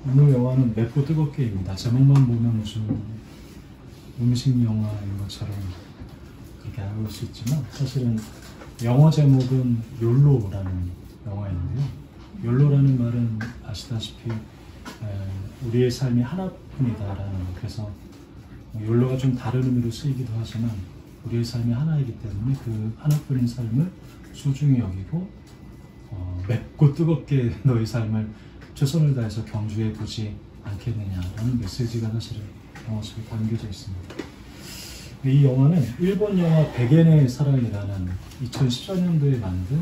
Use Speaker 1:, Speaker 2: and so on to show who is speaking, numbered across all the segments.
Speaker 1: 오늘 영화는 맵고 뜨겁게입니다. 제목만 보면 무슨 음식 영화인 것처럼 그렇게 알고 수 있지만 사실은 영어 제목은 욜로라는 영화인데요. 욜로라는 말은 아시다시피 우리의 삶이 하나뿐이다라는, 그래서 욜로가 좀 다른 의미로 쓰이기도 하지만 우리의 삶이 하나이기 때문에 그 하나뿐인 삶을 소중히 여기고 맵고 뜨겁게 너의 삶을 최선을 다해서 경주해 보지 않겠느냐라는 메시지가 사실은 영화 속에 담겨져 있습니다. 이 영화는 일본 영화 백엔의 사랑이라는 2014년도에 만든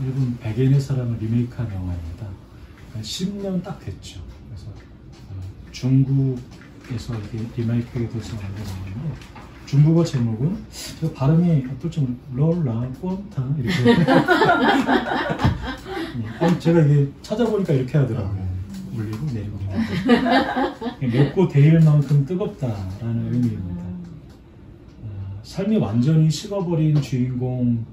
Speaker 1: 일본 백엔의 사랑을 리메이크한 영화입니다. 10년 딱 됐죠. 그래서 중국에서 이게 리메이크가 돼서 만든 영화인데, 중국어 제목은 제가 발음이 어떨지 롤라 꼰타 이렇게 제가 이게 찾아보니까 이렇게 하더라고요. 올리고 내리고 맵고 데일 만큼 뜨겁다라는 의미입니다. 삶이 완전히 식어버린 주인공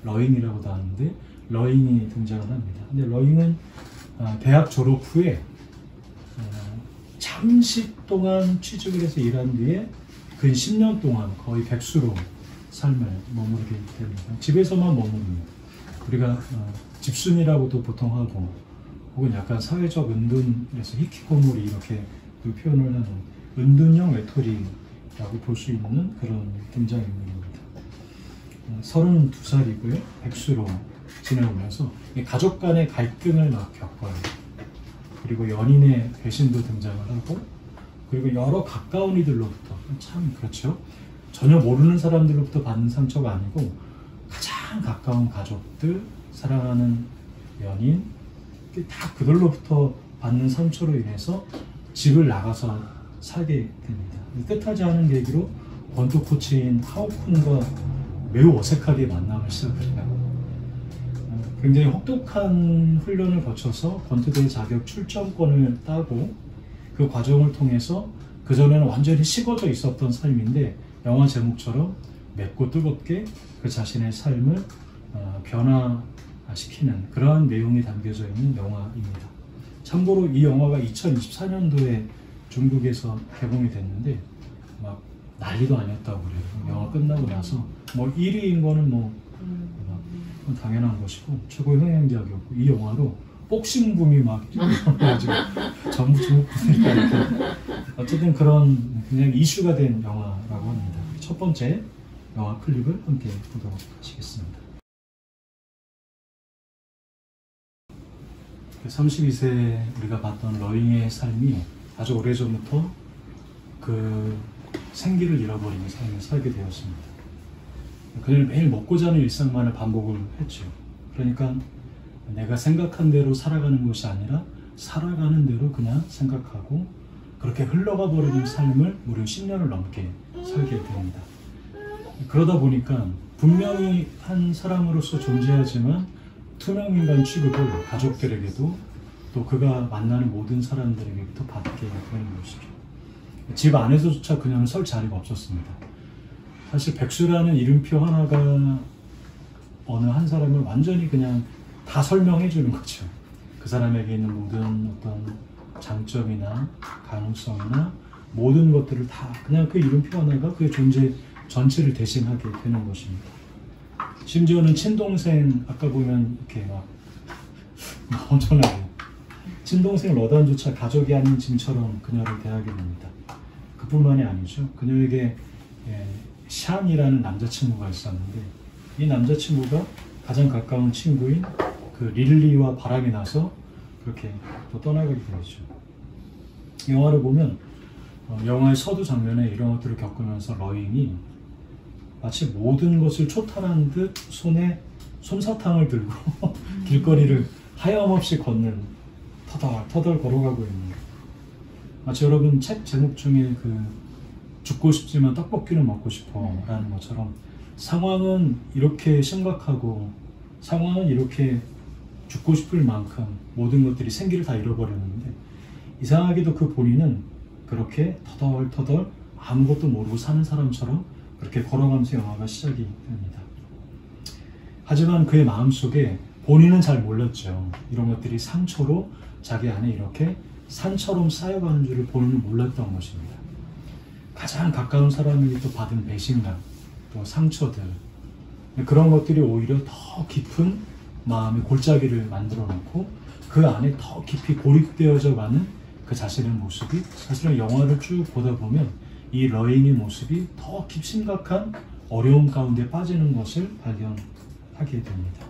Speaker 1: 러잉이라고도 하는데 러잉이 등장을 합니다. 근데 러잉은 대학 졸업 후에 잠시 동안 취직을 해서 일한 뒤에 근 10년 동안 거의 백수로 삶을 머무르게 됩니다. 집에서만 머무릅니다. 우리가 집순이라고도 보통 하고, 혹은 약간 사회적 은둔에서 히키코모리 이렇게 그 표현을 하는 은둔형 외톨이라고 볼 수 있는 그런 등장인물입니다. 32살이고요. 백수로 지내오면서 가족 간의 갈등을 막 겪어요. 그리고 연인의 배신도 등장을 하고, 그리고 여러 가까운 이들로부터, 참 그렇죠, 전혀 모르는 사람들로부터 받는 상처가 아니고 가장 가까운 가족들, 사랑하는 연인, 다 그들로부터 받는 상처로 인해서 집을 나가서 살게 됩니다. 뜻하지 않은 계기로 권투 코치인 하오쿤과 매우 어색하게 만남을 시작을 해요. 굉장히 혹독한 훈련을 거쳐서 권투대회 자격 출전권을 따고, 그 과정을 통해서 그전에는 완전히 식어져 있었던 삶인데 영화 제목처럼 맵고 뜨겁게 그 자신의 삶을 변화시키는 그러한 내용이 담겨져 있는 영화입니다. 참고로 이 영화가 2024년도에 중국에서 개봉이 됐는데 막 난리도 아니었다고 그래요. 영화 끝나고 나서 뭐 1위인 거는 뭐 당연한 것이고 최고의 흥행작이었고, 이 영화로 복싱 붐이 막 일어나가지고 전부 중국 분이니까 이렇게 어쨌든 그런 굉장히 이슈가 된 영화라고 합니다. 첫 번째 영화 클립을 함께 보도록 하시겠습니다. 32세 우리가 봤던 러잉의 삶이 아주 오래전부터 그 생기를 잃어버리는 삶을 살게 되었습니다. 그는 매일 먹고 자는 일상만을 반복을 했죠. 그러니까 내가 생각한 대로 살아가는 것이 아니라 살아가는 대로 그냥 생각하고 그렇게 흘러가 버리는 삶을 무려 10년을 넘게 살게 됩니다. 그러다 보니까 분명히 한 사람으로서 존재하지만 투명인간 취급을 가족들에게도 또 그가 만나는 모든 사람들에게부터 받게 되는 것이죠. 집 안에서조차 그녀는 설 자리가 없었습니다. 사실 백수라는 이름표 하나가 어느 한 사람을 완전히 그냥 다 설명해 주는 거죠. 그 사람에게 있는 모든 어떤 장점이나 가능성이나 모든 것들을 다 그냥 그 이름표 하나가 그의 존재 전체를 대신하게 되는 것입니다. 심지어는 친동생, 아까 보면 이렇게 막 엄청나게 친동생 러단조차 가족이 아닌 짐처럼 그녀를 대하게 됩니다. 그뿐만이 아니죠. 그녀에게 샨이라는 남자친구가 있었는데 이 남자친구가 가장 가까운 친구인 그 릴리와 바람이 나서 그렇게 또 떠나가게 되죠. 영화를 보면 영화의 서두 장면에 이런 것들을 겪으면서 러잉이 마치 모든 것을 초탈한 듯 손에 솜사탕을 들고 길거리를 하염없이 걷는, 터덜터덜 걸어가고 있는, 마치 여러분 책 제목 중에 그 죽고 싶지만 떡볶이는 먹고 싶어 라는 것처럼 상황은 이렇게 심각하고 상황은 이렇게 죽고 싶을 만큼 모든 것들이 생기를 다 잃어버렸는데 이상하게도 그 본인은 그렇게 터덜터덜 아무것도 모르고 사는 사람처럼 그렇게 걸어가면서 영화가 시작이 됩니다. 하지만 그의 마음속에 본인은 잘 몰랐죠. 이런 것들이 상처로 자기 안에 이렇게 산처럼 쌓여가는 줄을 본인은 몰랐던 것입니다. 가장 가까운 사람이 또 받은 배신감, 또 상처들, 그런 것들이 오히려 더 깊은 마음의 골짜기를 만들어 놓고 그 안에 더 깊이 고립되어져 가는 그 자신의 모습이, 사실은 영화를 쭉 보다 보면 이 러인의 모습이 더 심각한 어려움 가운데 빠지는 것을 발견하게 됩니다.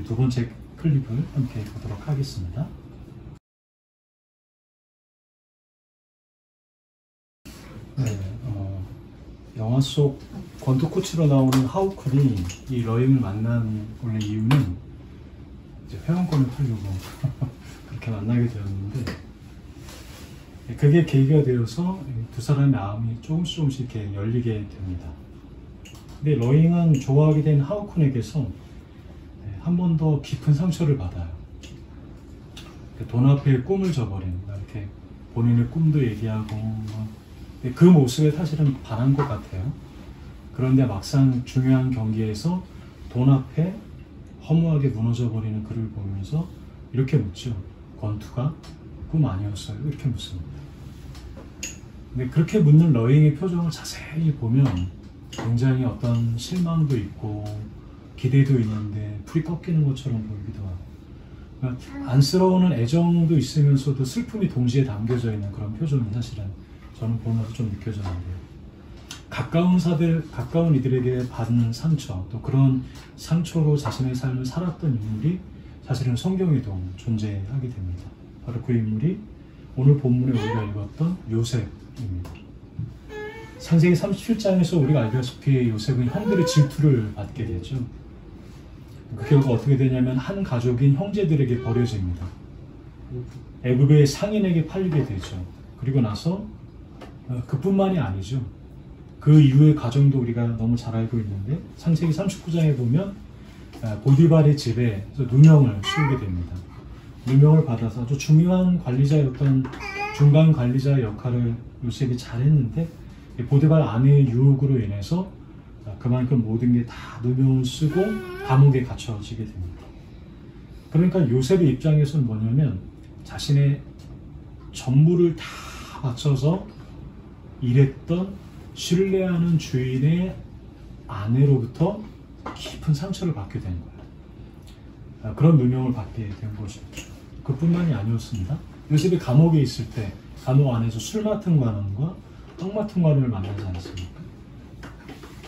Speaker 1: 두 번째 클립을 함께 보도록 하겠습니다. 네, 영화 속 권투 코치로 나오는 하우쿤이 이 러잉을 만난 원래 이유는 이제 회원권을 팔려고 그렇게 만나게 되었는데, 그게 계기가 되어서 두 사람의 마음이 조금씩 이렇게 열리게 됩니다. 근데 러잉은 좋아하게 된 하우쿤에게서 한 번 더 깊은 상처를 받아요. 돈 앞에 꿈을 저버린, 이렇게 본인의 꿈도 얘기하고, 그 모습에 사실은 반한 것 같아요. 그런데 막상 중요한 경기에서 돈 앞에 허무하게 무너져 버리는 그를 보면서 이렇게 묻죠. 권투가 꿈 아니었어요? 이렇게 묻습니다. 근데 그렇게 묻는 러잉의 표정을 자세히 보면 굉장히 어떤 실망도 있고 기대도 있는데 풀이 꺾이는 것처럼 보이기도 하고, 그러니까 안쓰러워하는 애정도 있으면서도 슬픔이 동시에 담겨져 있는 그런 표정이 사실은 저는 보면서 좀 느껴졌는데요. 가까운 이들에게 받는 상처, 또 그런 상처로 자신의 삶을 살았던 인물이 사실은 성경에도 존재하게 됩니다. 바로 그 인물이 오늘 본문에 우리가 읽었던 요셉입니다. 창세기 37장에서 우리가 알다시피 요셉은 형들의 질투를 받게 되죠. 그 결과 어떻게 되냐면 한 가족인 형제들에게 버려집니다. 애굽의 상인에게 팔리게 되죠. 그리고 나서 그뿐만이 아니죠. 그 이후의 과정도 우리가 너무 잘 알고 있는데, 창세기 39장에 보면 보디발의 집에 누명을 씌우게 됩니다. 누명을 받아서 아주 중요한 관리자였던 중간 관리자의 역할을 요셉이 잘했는데, 보디발 아내의 유혹으로 인해서 그만큼 모든 게 다 누명을 쓰고 감옥에 갇혀지게 됩니다. 그러니까 요셉의 입장에서는 뭐냐면 자신의 전부를 다 바쳐서 일했던 신뢰하는 주인의 아내로부터 깊은 상처를 받게 된 거예요. 그런 누명을 받게 된 것입니다. 그뿐만이 아니었습니다. 요셉이 감옥에 있을 때 감옥 안에서 술 맡은 관원과 떡 맡은 관원을 만나지 않습니까?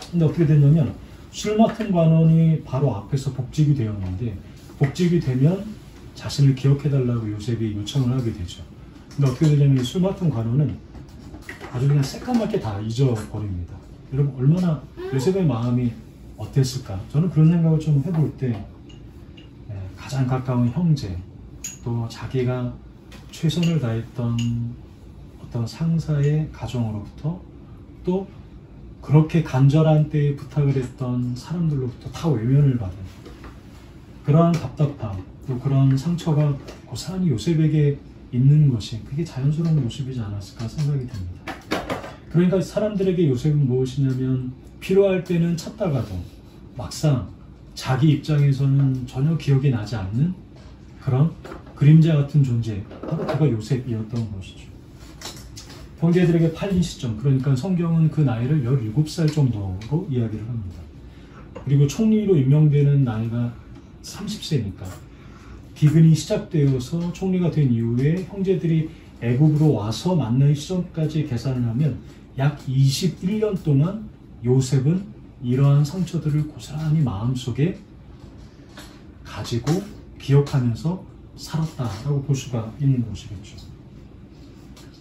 Speaker 1: 근데 어떻게 됐냐면 술 맡은 관원이 바로 앞에서 복직이 되었는데, 복직이 되면 자신을 기억해달라고 요셉이 요청을 하게 되죠. 근데 어떻게 되냐면 술 맡은 관원은 아주 그냥 새까맣게 다 잊어버립니다. 여러분, 얼마나 요셉의 마음이 어땠을까? 저는 그런 생각을 좀 해볼 때 가장 가까운 형제, 또 자기가 최선을 다했던 어떤 상사의 가정으로부터, 또 그렇게 간절한 때에 부탁을 했던 사람들로부터 다 외면을 받은 그러한 답답함, 또 그런 상처가 고스란히 요셉에게 있는 것이, 그게 자연스러운 모습이지 않았을까 생각이 듭니다. 그러니까 사람들에게 요셉은 무엇이냐면 필요할 때는 찾다가도 막상 자기 입장에서는 전혀 기억이 나지 않는 그런 그림자 같은 존재, 바로 그가 요셉이었던 것이죠. 형제들에게 팔린 시점, 그러니까 성경은 그 나이를 17살 정도로 이야기를 합니다. 그리고 총리로 임명되는 나이가 30세니까 기근이 시작되어서 총리가 된 이후에 형제들이 애굽으로 와서 만난 시점까지 계산을 하면 약 21년 동안 요셉은 이러한 상처들을 고스란히 마음속에 가지고 기억하면서 살았다라고 볼 수가 있는 것이겠죠.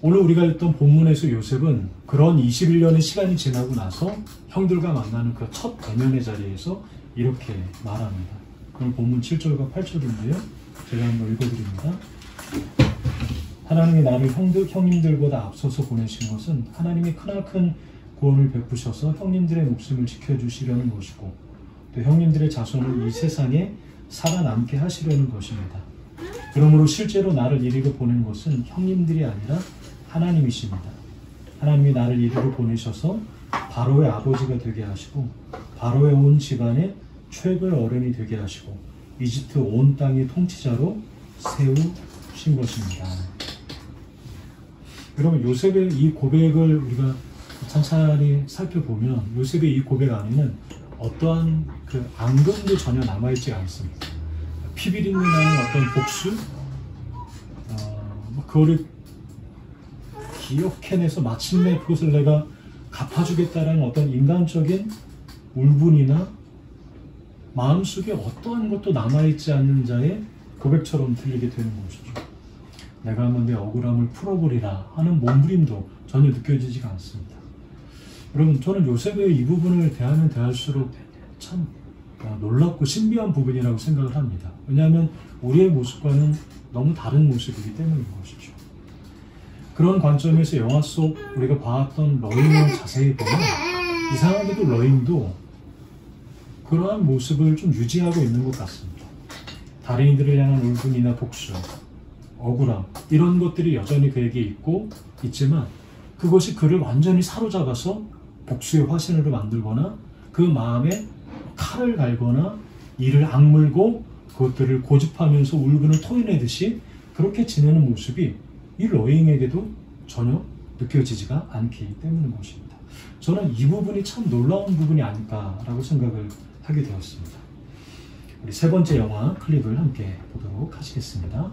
Speaker 1: 오늘 우리가 읽던 본문에서 요셉은 그런 21년의 시간이 지나고 나서 형들과 만나는 그 첫 대면의 자리에서 이렇게 말합니다. 오늘 본문 7절과 8절인데요. 제가 한번 읽어드립니다. 하나님이 나를 형님들보다 앞서서 보내신 것은 하나님이 크나큰 구원을 베푸셔서 형님들의 목숨을 지켜주시려는 것이고, 또 형님들의 자손을 이 세상에 살아남게 하시려는 것입니다. 그러므로 실제로 나를 이리로 보낸 것은 형님들이 아니라 하나님이십니다. 하나님이 나를 이리로 보내셔서 바로의 아버지가 되게 하시고 바로의 온 집안의 최고의 어른이 되게 하시고 이집트 온 땅의 통치자로 세우신 것입니다. 여러분 요셉의 이 고백을 우리가 찬찬히 살펴보면 요셉의 이 고백 안에는 어떠한 그 앙금도 전혀 남아있지 않습니다. 피비린내 나는 어떤 복수, 그거를 기억해내서 마침내 그것을 내가 갚아주겠다라는 어떤 인간적인 울분이나 마음속에 어떠한 것도 남아있지 않는 자의 고백처럼 들리게 되는 것이죠. 내가 한번 내 억울함을 풀어보리라 하는 몸부림도 전혀 느껴지지가 않습니다. 여러분, 저는 요셉의 이 부분을 대하면 대할수록 참 놀랍고 신비한 부분이라고 생각을 합니다. 왜냐하면 우리의 모습과는 너무 다른 모습이기 때문인 것이죠. 그런 관점에서 영화 속 우리가 봐왔던 러잉을 자세히 보면 이상하게도 러잉도 그러한 모습을 좀 유지하고 있는 것 같습니다. 다른이들을 향한 울분이나 복수, 억울함 이런 것들이 여전히 그에게 있지만 그것이 그를 완전히 사로잡아서 복수의 화신으로 만들거나 그 마음에 칼을 갈거나 이를 악물고 그것들을 고집하면서 울분을 토해내듯이 그렇게 지내는 모습이 이 러잉에게도 전혀 느껴지지가 않기 때문인 것입니다. 저는 이 부분이 참 놀라운 부분이 아닐까라고 생각을 하게 되었습니다. 우리 세 번째 영화 클립을 함께 보도록 하시겠습니다.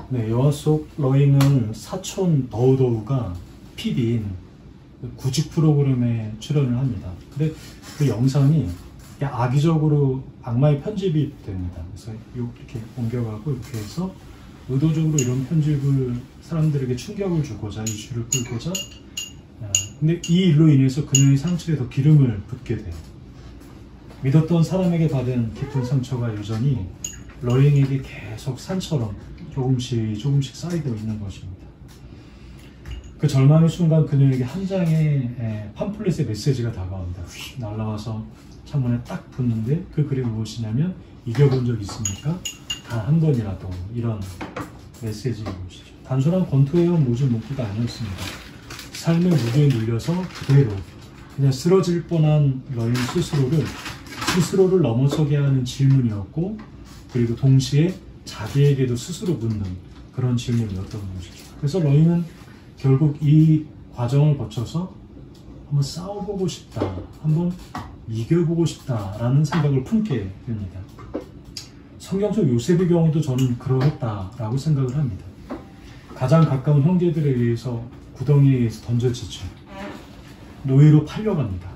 Speaker 1: 네, 영화 속 러잉은 사촌 더우더우가 PD인 구직 프로그램에 출연을 합니다. 근데 그 영상이 악의적으로 악마의 편집이 됩니다. 그래서 이렇게 옮겨가고 이렇게 해서 의도적으로 이런 편집을 사람들에게 충격을 주고자 이슈를 끌고자 근데 이 일로 인해서 그녀의 상처에 더 기름을 붓게 돼요. 믿었던 사람에게 받은 깊은 상처가 여전히 러잉에게 계속 산처럼 조금씩 쌓이고 있는 것입니다. 그 절망의 순간 그녀에게 한 장의 팜플렛의 메시지가 다가옵니다. 휙 날아와서 창문에 딱 붙는데 그 글이 무엇이냐면 이겨본 적 있습니까? 단 한 번이라도 이런 메시지인 것이죠. 단순한 권투회원 모집 문구가 아니었습니다. 삶의 무게에 눌려서 그대로 그냥 쓰러질 뻔한 러인 스스로를 넘어서게 하는 질문이었고 그리고 동시에 자기에게도 스스로 묻는 그런 질문이었던 것이죠. 그래서 러인은 결국 이 과정을 거쳐서 한번 싸워보고 싶다, 한번 이겨보고 싶다라는 생각을 품게 됩니다. 성경 속 요셉의 경우도 저는 그러했다라고 생각을 합니다. 가장 가까운 형제들에 의해서 구덩이에 의해서 던져지죠. 노예로 팔려갑니다.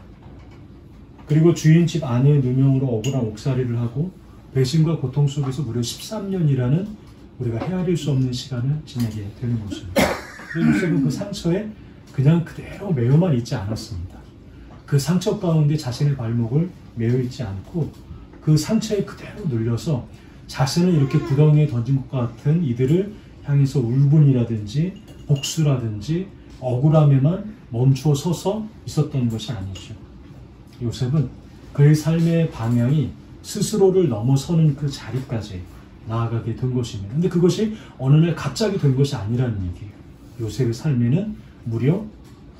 Speaker 1: 그리고 주인 집 아내의 누명으로 억울한 옥살이를 하고 배신과 고통 속에서 무려 13년이라는 우리가 헤아릴 수 없는 시간을 지내게 되는 것입니다. 그런데 요셉은 그 상처에 그냥 그대로 매여만 있지 않았습니다. 그 상처 가운데 자신의 발목을 매여 있지 않고 그 상처에 그대로 눌려서 자신을 이렇게 구덩이에 던진 것 같은 이들을 향해서 울분이라든지 복수라든지 억울함에만 멈추어 서서 있었던 것이 아니죠. 요셉은 그의 삶의 방향이 스스로를 넘어서는 그 자리까지 나아가게 된 것입니다. 근데 그것이 어느 날 갑자기 된 것이 아니라는 얘기예요. 요셉의 삶에는 무려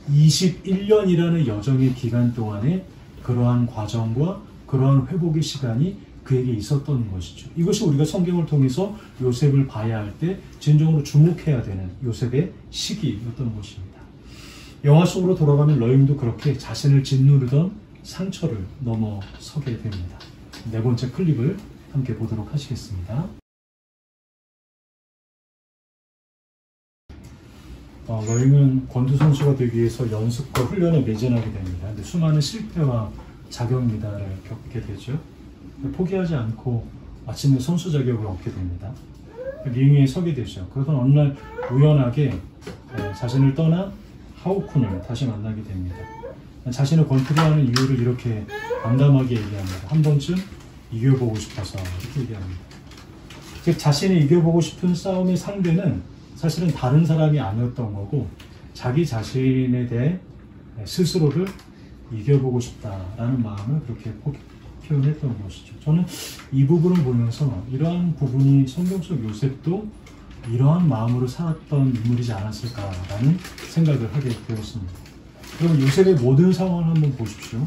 Speaker 1: 21년이라는 여정의 기간 동안에 그러한 과정과 그러한 회복의 시간이 그에게 있었던 것이죠. 이것이 우리가 성경을 통해서 요셉을 봐야 할 때 진정으로 주목해야 되는 요셉의 시기였던 것입니다. 영화 속으로 돌아가면 러잉도 그렇게 자신을 짓누르던 상처를 넘어서게 됩니다. 네 번째 클립을 함께 보도록 하시겠습니다. 러잉은 권투 선수가 되기 위해서 연습과 훈련에 매진하게 됩니다. 근데 수많은 실패와 자격미달을 겪게 되죠. 포기하지 않고 마침내 선수 자격을 얻게 됩니다. 링에 서게 되죠. 그러던 어느 날 우연하게 자신을 떠나 하오쿤을 다시 만나게 됩니다. 자신을 권투를 하는 이유를 이렇게 담담하게 얘기합니다. 한 번쯤 이겨보고 싶어서 이렇게 얘기합니다. 즉 자신이 이겨보고 싶은 싸움의 상대는 사실은 다른 사람이 아니었던 거고 자기 자신에 대해 스스로를 이겨보고 싶다라는 마음을 그렇게 표현했던 것이죠. 저는 이 부분을 보면서 이러한 부분이 성경 속 요셉도 이러한 마음으로 살았던 인물이지 않았을까라는 생각을 하게 되었습니다. 그럼 요셉의 모든 상황을 한번 보십시오.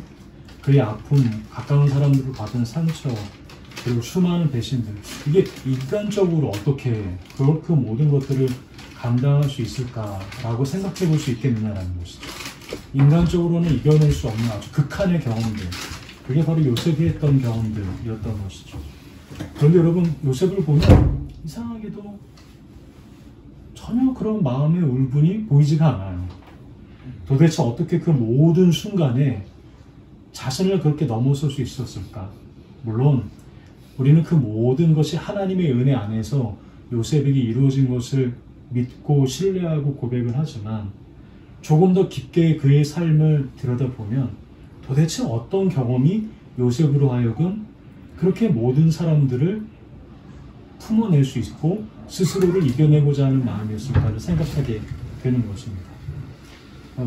Speaker 1: 그의 아픔, 가까운 사람들을 받은 상처, 그리고 수많은 배신들, 이게 인간적으로 어떻게 그 모든 것들을 감당할 수 있을까라고 생각해 볼 수 있겠느냐라는 것이죠. 인간적으로는 이겨낼 수 없는 아주 극한의 경험들, 그게 바로 요셉이 했던 경험들이었던 것이죠. 그런데 여러분, 요셉을 보면 이상하게도 전혀 그런 마음의 울분이 보이지가 않아요. 도대체 어떻게 그 모든 순간에 자신을 그렇게 넘어설 수 있었을까? 물론 우리는 그 모든 것이 하나님의 은혜 안에서 요셉에게 이루어진 것을 믿고 신뢰하고 고백을 하지만, 조금 더 깊게 그의 삶을 들여다보면 도대체 어떤 경험이 요셉으로 하여금 그렇게 모든 사람들을 품어낼 수 있고 스스로를 이겨내고자 하는 마음이었을까를 생각하게 되는 것입니다.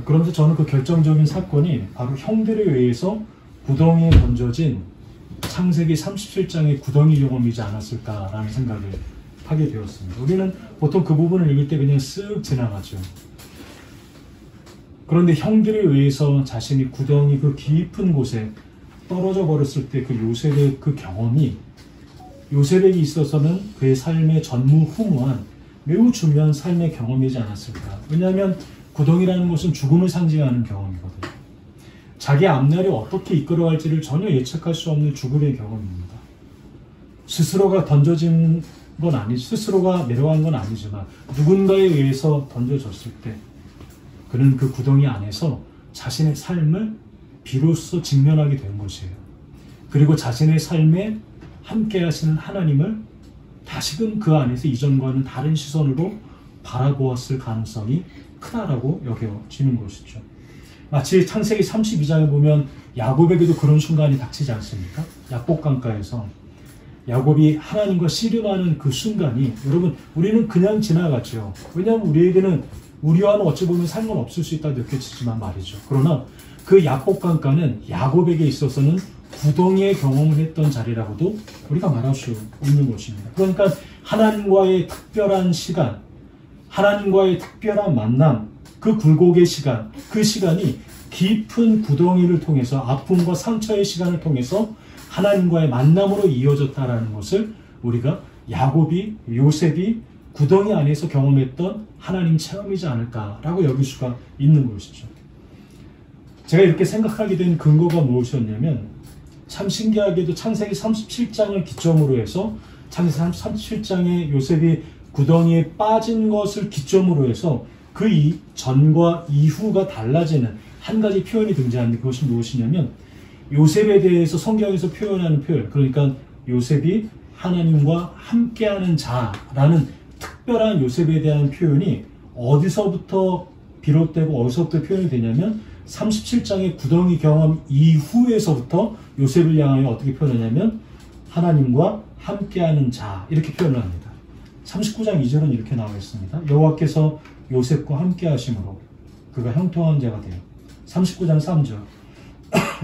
Speaker 1: 그러면서 저는 그 결정적인 사건이 바로 형들에 의해서 구덩이에 던져진 창세기 37장의 구덩이 경험이지 않았을까라는 생각을 하게 되었습니다. 우리는 보통 그 부분을 읽을 때 그냥 쓱 지나가죠. 그런데 형들에 의해서 자신이 구덩이 그 깊은 곳에 떨어져 버렸을 때 그 요셉의 그 경험이 요셉에게 있어서는 그의 삶의 전무후무한 매우 중요한 삶의 경험이지 않았을까. 왜냐하면 구덩이라는 것은 죽음을 상징하는 경험이거든요. 자기 앞날이 어떻게 이끌어갈지를 전혀 예측할 수 없는 죽음의 경험입니다. 스스로가 던져진 건 스스로가 내려간 건 아니지만 누군가에 의해서 던져졌을 때 그는 그 구덩이 안에서 자신의 삶을 비로소 직면하게 된 것이에요. 그리고 자신의 삶에 함께 하시는 하나님을 다시금 그 안에서 이전과는 다른 시선으로 바라보았을 가능성이 크다라고 여겨지는 것이죠. 마치 창세기 32장에 보면 야곱에게도 그런 순간이 닥치지 않습니까? 야복강가에서 야곱이 하나님과 씨름하는 그 순간이, 여러분, 우리는 그냥 지나갔죠. 왜냐하면 우리에게는 우리와는 어찌 보면 상관없을 수 있다 느껴지지만 말이죠. 그러나 그 야복강가는 야곱에게 있어서는 구덩이의 경험을 했던 자리라고도 우리가 말할 수 있는 것입니다. 그러니까 하나님과의 특별한 시간, 하나님과의 특별한 만남, 그 굴곡의 시간, 그 시간이 깊은 구덩이를 통해서, 아픔과 상처의 시간을 통해서 하나님과의 만남으로 이어졌다라는 것을 우리가 요셉이 구덩이 안에서 경험했던 하나님 체험이지 않을까라고 여길 수가 있는 것이죠. 제가 이렇게 생각하게 된 근거가 무엇이었냐면, 참 신기하게도 창세기 37장을 기점으로 해서 창세기 37장에 요셉이 구덩이에 빠진 것을 기점으로 해서 그 전과 이후가 달라지는 한 가지 표현이 등장하는데, 그것이 무엇이냐면 요셉에 대해서 성경에서 표현하는 표현, 그러니까 요셉이 하나님과 함께하는 자라는 특별한 요셉에 대한 표현이 어디서부터 비롯되고 어디서부터 표현이 되냐면 37장의 구덩이 경험 이후에서부터 요셉을 향하여 어떻게 표현하냐면 하나님과 함께하는 자, 이렇게 표현을 합니다. 39장 2절은 이렇게 나와 있습니다. 여호와께서 요셉과 함께하심으로 그가 형통한 자가 되어. 39장 3절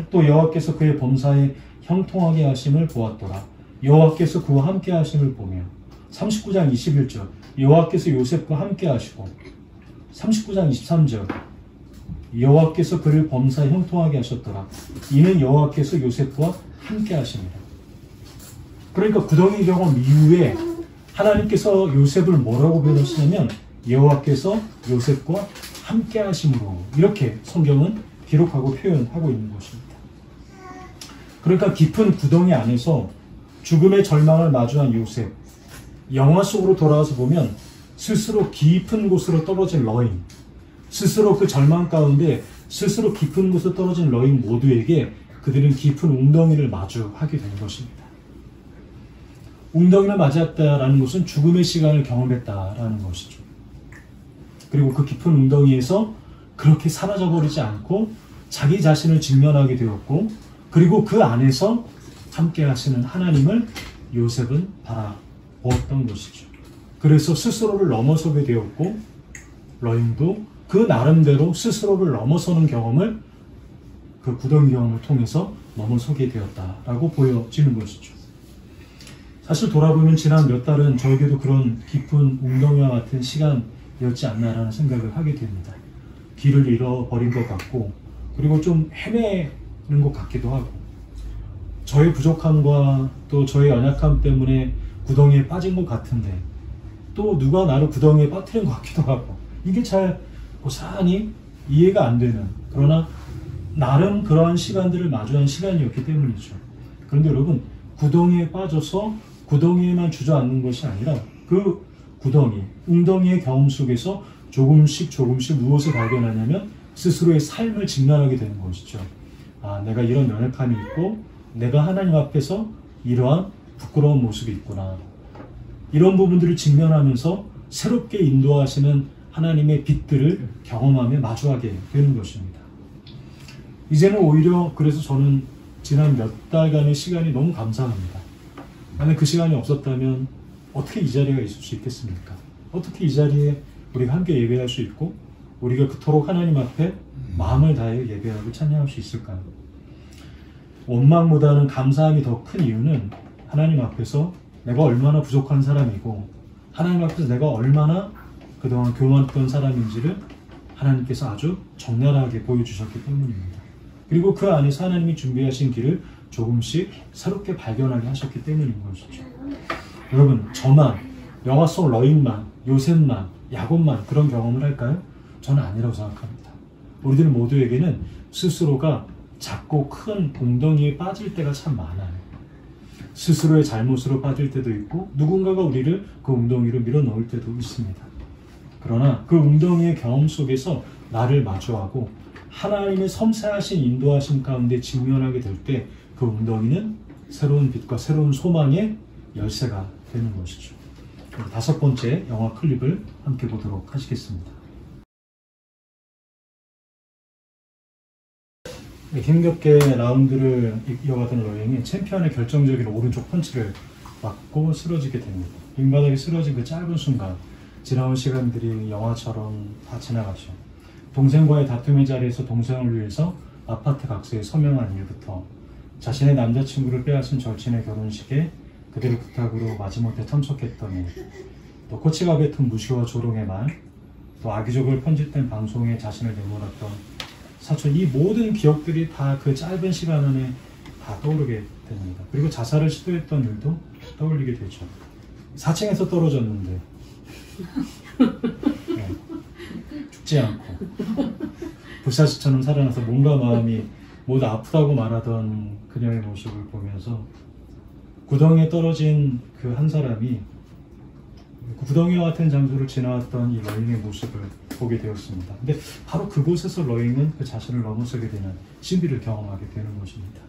Speaker 1: 또 여호와께서 그의 범사에 형통하게 하심을 보았더라. 여호와께서 그와 함께 하심을 보며. 39장 21절 여호와께서 요셉과 함께 하시고. 39장 23절 여호와께서 그를 범사에 형통하게 하셨더라. 이는 여호와께서 요셉과 함께 하십니다. 그러니까 구덩이 경험 이후에 하나님께서 요셉을 뭐라고 표현하시냐면 여호와께서 요셉과 함께 하심으로, 이렇게 성경은 기록하고 표현하고 있는 것입니다. 그러니까 깊은 구덩이 안에서 죽음의 절망을 마주한 요셉, 영화 속으로 돌아와서 보면 스스로 깊은 곳으로 떨어진 러인, 스스로 그 절망 가운데 스스로 깊은 곳에 떨어진 러인 모두에게 그들은 깊은 웅덩이를 마주하게 된 것입니다. 웅덩이를 맞이했다라는 것은 죽음의 시간을 경험했다라는 것이죠. 그리고 그 깊은 웅덩이에서 그렇게 사라져버리지 않고 자기 자신을 직면하게 되었고, 그리고 그 안에서 함께 하시는 하나님을 요셉은 바라보았던 것이죠. 그래서 스스로를 넘어서게 되었고, 러임도 그 나름대로 스스로를 넘어서는 경험을, 그 구덩이 경험을 통해서 넘어서게 되었다라고 보여지는 것이죠. 사실 돌아보면 지난 몇 달은 저에게도 그런 깊은 웅덩이와 같은 시간이었지 않나라는 생각을 하게 됩니다. 길을 잃어버린 것 같고, 그리고 좀 헤매는 것 같기도 하고, 저의 부족함과 또 저의 연약함 때문에 구덩이에 빠진 것 같은데 또 누가 나를 구덩이에 빠뜨린 것 같기도 하고 이게 잘 고스란히 이해가 안 되는, 그러나 나름 그러한 시간들을 마주한 시간이었기 때문이죠. 그런데 여러분, 구덩이에 빠져서 구덩이에만 주저앉는 것이 아니라 그 구덩이, 웅덩이의 경험 속에서 조금씩 무엇을 발견하냐면 스스로의 삶을 직면하게 되는 것이죠. 아, 내가 이런 연약함이 있고 내가 하나님 앞에서 이러한 부끄러운 모습이 있구나. 이런 부분들을 직면하면서 새롭게 인도하시는 하나님의 빛들을 경험하며 마주하게 되는 것입니다. 이제는 오히려 그래서 저는 지난 몇 달간의 시간이 너무 감사합니다. 만약 그 시간이 없었다면 어떻게 이 자리가 있을 수 있겠습니까? 어떻게 이 자리에 우리가 함께 예배할 수 있고 우리가 그토록 하나님 앞에 마음을 다해 예배하고 찬양할 수 있을까요? 원망보다는 감사함이 더 큰 이유는 하나님 앞에서 내가 얼마나 부족한 사람이고 하나님 앞에서 내가 얼마나 그동안 교만했던 사람인지를 하나님께서 아주 적나라하게 보여주셨기 때문입니다. 그리고 그 안에서 하나님이 준비하신 길을 조금씩 새롭게 발견하게 하셨기 때문인 것이죠. 여러분, 저만, 영화 속 러인만, 요셉만, 야곱만 그런 경험을 할까요? 저는 아니라고 생각합니다. 우리들 모두에게는 스스로가 작고 큰 웅덩이에 빠질 때가 참 많아요. 스스로의 잘못으로 빠질 때도 있고 누군가가 우리를 그 웅덩이로 밀어넣을 때도 있습니다. 그러나 그 웅덩이의 경험 속에서 나를 마주하고 하나님의 섬세하신 인도하심 가운데 직면하게 될 때 그 웅덩이는 새로운 빛과 새로운 소망의 열쇠가 되는 것이죠. 다섯 번째 영화 클립을 함께 보도록 하시겠습니다. 힘겹게 라운드를 이어가던 러잉이 챔피언의 결정적인 오른쪽 펀치를 맞고 쓰러지게 됩니다. 링바닥에 쓰러진 그 짧은 순간 지나온 시간들이 영화처럼 다 지나가죠. 동생과의 다툼의 자리에서 동생을 위해서 아파트 각서에 서명한 일부터 자신의 남자친구를 빼앗은 절친의 결혼식에 그들의 부탁으로 마지못해 참석했던 일, 또 코치가 뱉은 무시와 조롱의 말, 또 악의적으로 편집된 방송에 자신을 내몰았던 사실 이 모든 기억들이 다 그 짧은 시간 안에 다 떠오르게 됩니다. 그리고 자살을 시도했던 일도 떠올리게 되죠. 4층에서 떨어졌는데 네, 죽지 않고 불사시처럼 살아나서 몸과 마음이 모두 아프다고 말하던 그녀의 모습을 보면서 구덩이에 떨어진 그 한 사람이 구덩이와 같은 장소를 지나왔던 이 러잉의 모습을 보게 되었습니다. 근데 바로 그곳에서 러잉은 그 자신을 넘어서게 되는 신비를 경험하게 되는 것입니다.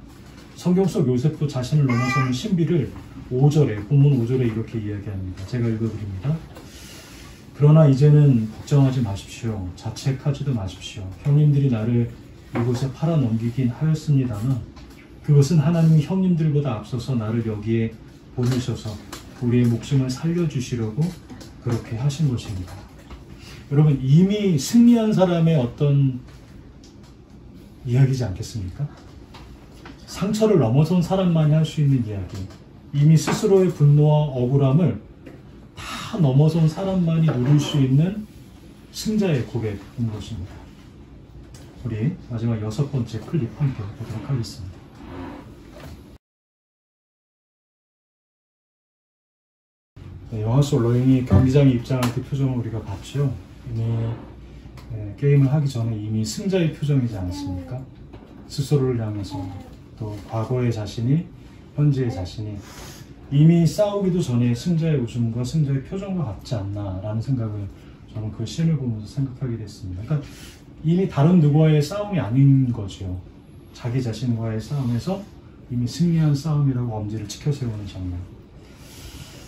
Speaker 1: 성경 속 요셉도 자신을 넘어서는 신비를 5절에, 본문 5절에 이렇게 이야기합니다. 제가 읽어드립니다. 그러나 이제는 걱정하지 마십시오. 자책하지도 마십시오. 형님들이 나를 이곳에 팔아 넘기긴 하였습니다만 그것은 하나님이 형님들보다 앞서서 나를 여기에 보내셔서 우리의 목숨을 살려주시려고 그렇게 하신 것입니다. 여러분, 이미 승리한 사람의 어떤 이야기지 않겠습니까? 상처를 넘어선 사람만이 할 수 있는 이야기, 이미 스스로의 분노와 억울함을 다 넘어선 사람만이 누릴 수 있는 승자의 고백인 것입니다. 우리 마지막 6번째 클립 함께 보도록 하겠습니다. 네, 영화 속 러잉이 경기장에 입장할 때 표정을 우리가 봤죠. 이미 게임을 하기 전에 이미 승자의 표정이지 않습니까? 스스로를 향해서 또 과거의 자신이, 현재의 자신이 이미 싸우기도 전에 승자의 웃음과 승자의 표정과 같지 않나라는 생각을 저는 그 씬을 보면서 생각하게 됐습니다. 그러니까 이미 다른 누구와의 싸움이 아닌 거죠. 자기 자신과의 싸움에서 이미 승리한 싸움이라고 엄지를 치켜 세우는 장면.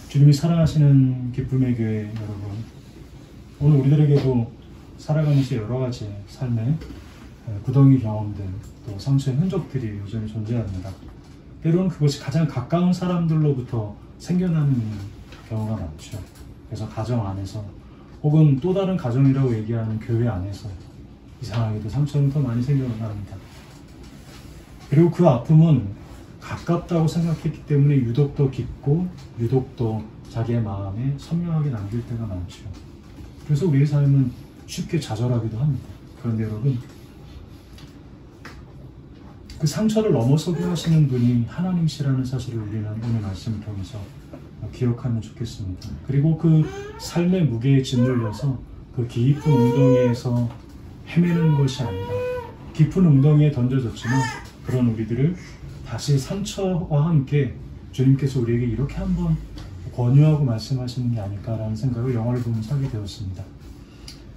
Speaker 1: 주님이 사랑하시는 기쁨의 교회 여러분, 오늘 우리들에게도 살아가면서 여러 가지 삶의 구덩이 경험들, 또 상처의 흔적들이 여전히 존재합니다. 때로는 그것이 가장 가까운 사람들로부터 생겨나는 경우가 많죠. 그래서 가정 안에서 혹은 또 다른 가정이라고 얘기하는 교회 안에서 이상하게도 상처는 더 많이 생겨납니다. 그리고 그 아픔은 가깝다고 생각했기 때문에 유독 더 깊고 유독 더 자기의 마음에 선명하게 남길 때가 많죠. 그래서 우리의 삶은 쉽게 좌절하기도 합니다. 그런데 여러분, 그 상처를 넘어서게 하시는 분이 하나님이시라는 사실을 우리는 오늘 말씀을 통해서 기억하면 좋겠습니다. 그리고 그 삶의 무게에 짓눌려서 그 깊은 웅덩이에서 헤매는 것이 아니라 깊은 웅덩이에 던져졌지만 그런 우리들을 다시 상처와 함께 주님께서 우리에게 이렇게 한번 권유하고 말씀하시는 게 아닐까라는 생각을 영화를 보면서 하게 되었습니다.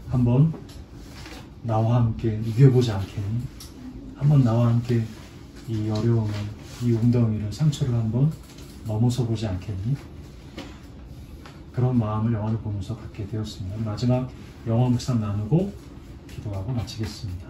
Speaker 1: 한번 나와 함께 이겨보지 않겠니? 한번 나와 함께 이 어려움을, 이 웅덩이를, 상처를 한번 넘어서 보지 않겠니? 그런 마음을 영화를 보면서 갖게 되었습니다. 마지막 영화 묵상 나누고 기도하고 마치겠습니다.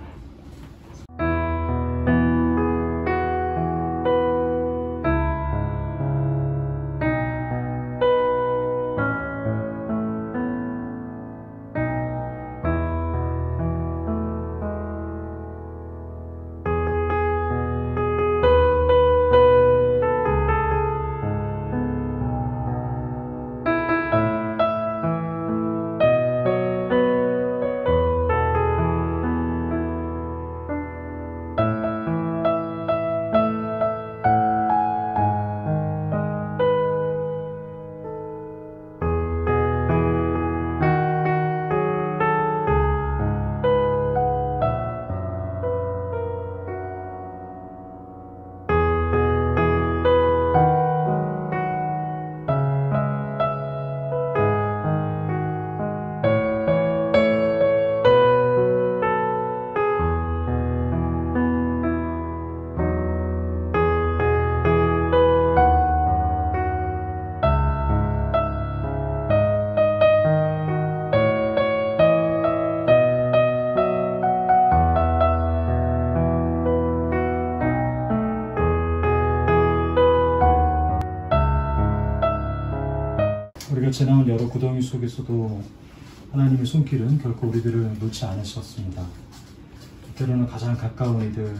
Speaker 1: 우리가 지나온 여러 구덩이 속에서도 하나님의 손길은 결코 우리들을 놓지 않으셨습니다. 때로는 가장 가까운 이들,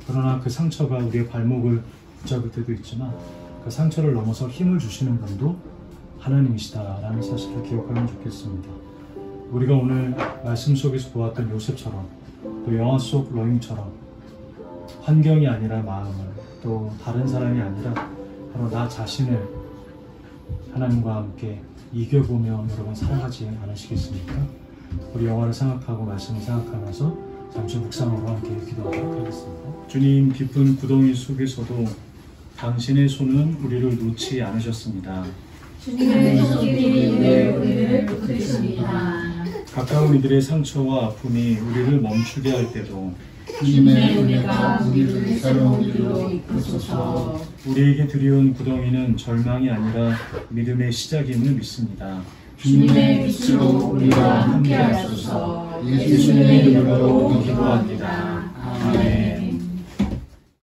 Speaker 1: 그러나 그 상처가 우리의 발목을 붙잡을 때도 있지만 그 상처를 넘어서 힘을 주시는 분도 하나님이시다라는 사실을 기억하면 좋겠습니다. 우리가 오늘 말씀 속에서 보았던 요셉처럼 또 영화 속 러잉처럼 환경이 아니라 마음을, 또 다른 사람이 아니라 바로 나 자신을 하나님과 함께 이겨보며 여러분 살아가지 않으시겠습니까? 우리 영화를 생각하고 말씀을 생각하면서 잠시 묵상으로 함께 기도하도록 하겠습니다. 주님, 깊은 구덩이 속에서도 당신의 손은 우리를 놓지 않으셨습니다.
Speaker 2: 주님의 손길이 늘 우리를 붙드십니다.
Speaker 1: 가까운 이들의 상처와 아픔이 우리를 멈추게 할 때도
Speaker 2: 주님의 은혜가 우리를 새로운 길로 이끄소서.
Speaker 1: 우리에게 드리운 구덩이는 절망이 아니라 믿음의 시작임을 믿습니다.
Speaker 2: 주님의 빛으로 우리와 함께하소서. 예수님의 이름으로 기도합니다.